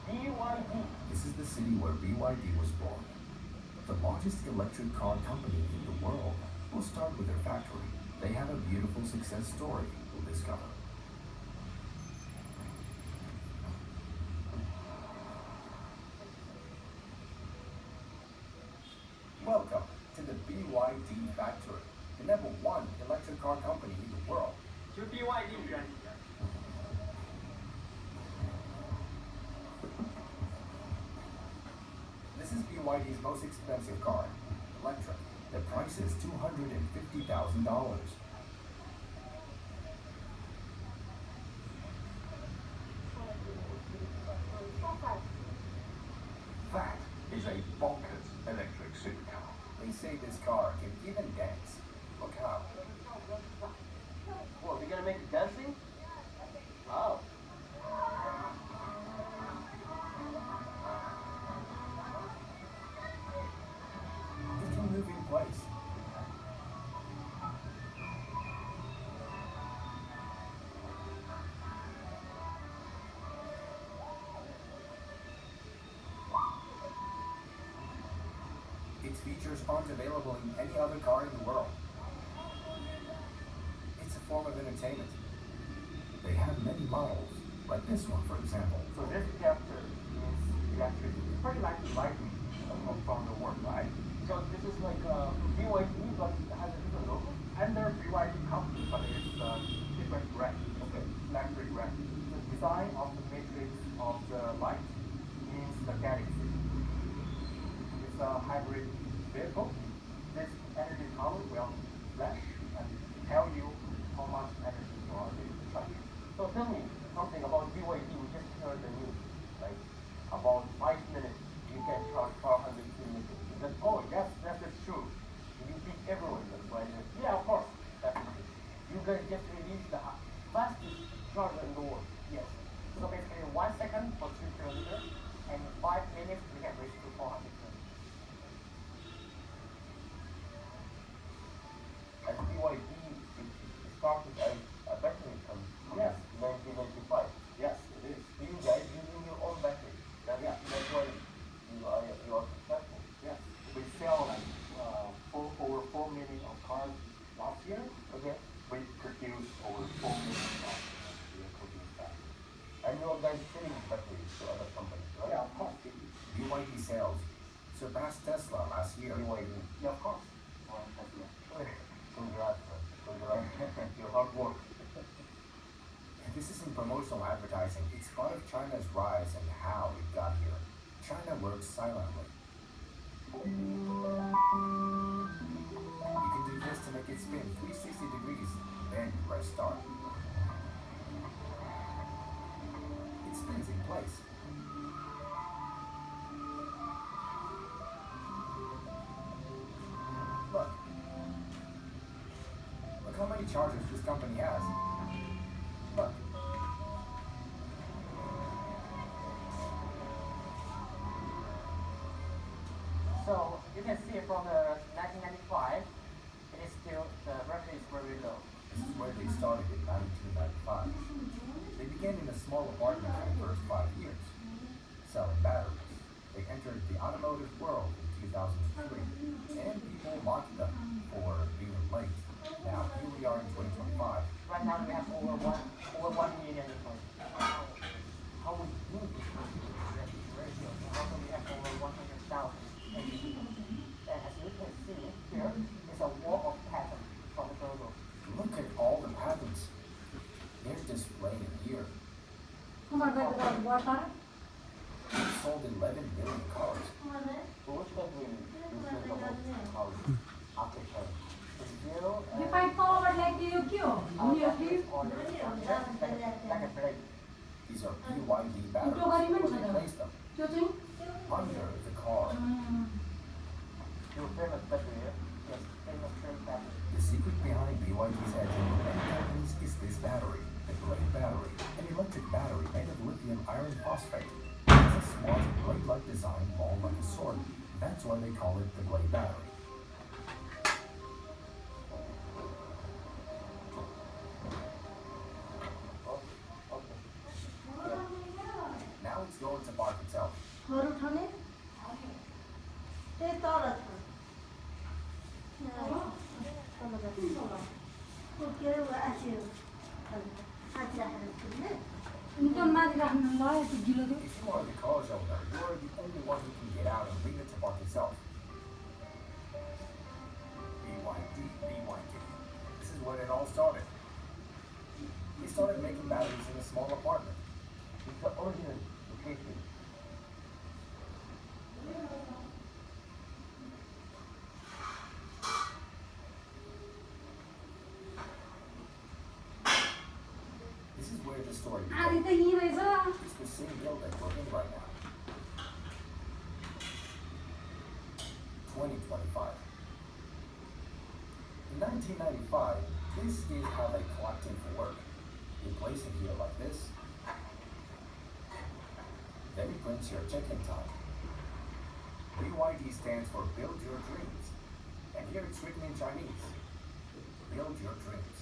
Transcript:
BYD. This is the city where BYD was born. The largest electric car company in the world. We'll start with their factory. They have a beautiful success story we'll discover. Welcome to the BYD factory, the #1 electric car company in the world. To BYD 原理。This is BYD's most expensive car, electric. The price is $250,000. That is a bonkers electric supercar. They say this car can even dance. Look how. What, are we gonna make it dancing? Oh. It can move in place. Its features aren't available in any other car in the world. It's a form of entertainment. They have many models, like this one, for example. So this chapter is electric. It's pretty like lighting from the world, right? So this is like BYD, but it has a different logo. And there's BYD company, but it's different brand. Okay, electric brand. The design of the matrix of the light means the galaxy. It's a hybrid vehicle. This energy power will flash and tell you how much energy you are able to charge. So tell me something about BYD. We just heard the news. Like About 5 minutes, you can charge 400 kilometers. That's, oh, yes, that is true. you beat everyone. That's why. Yeah, of course. Definitely. You guys just released the fastest charger in the world. Yes. So basically 1 second for 3 kilometers, and in 5 minutes we can reach to 400 kilometers. As BYD, it started as a battery company. Yes. 1995. Yes, it is. You guys using your own battery. Yeah. That's why you are successful. Yes. We sell like over 4 million of cars last year. Okay. We produce over 4 million of vehicles in fact. And you guys selling batteries to other companies, right? Yeah, of course. BYD sales surpassed Tesla last year. BYD. Yeah, of course. Congrats, man. Congrats. Your hard work. This isn't promotional advertising. It's part of China's rise and how it got here. China works silently. You can do this to make it spin 360 degrees, then you press start. It spins in place. Look. Look how many chargers this company has. Look. So you can see from the 1995, it is still, the revenue is very low. This is where they started in 1995. They began in a small apartment for the first 5 years, selling batteries. They entered the automotive world in 2003, and people mocked them for being late. Now, here we are in 2025. Right now we have over 1 million vehicles. How would you do this? Very good. And also we have over 100,000 vehicles. And as you can see here, is a wall of patents from the logo. Look at all the patents. They're displayed here. How much is water? We've sold 11 million cars. So which country you think about how after China? Brazil If and I forward like you, please. Like a plate. These are BYD batteries. 이쪽 아니면 Where they 저쪽. place them? 교증? Under the car. your famous battery, yeah? Yes, famous trade battery. The secret behind BYD's edge over many companies is this battery, the Blade battery, an electric battery made of lithium iron phosphate. It has a smart, blade-like design, long like a sword. That's why they call it the Blade battery. Okay. माथि राख्नु ल त्यो गिलो थियो If you are the car's owner, you are the only one who can get out and leave it to park itself. BYD. This is where it all started. We started making batteries in a small apartment. It's the original location. This is where the story आधी began. त यहीँ रहेछ It's the same building we're in right now. 2025. In 1995, this is how they clocked in for work. You place it here like this. Then it prints your check-in time. BYD stands for Build Your Dreams. And here it's written in Chinese. Build your dreams.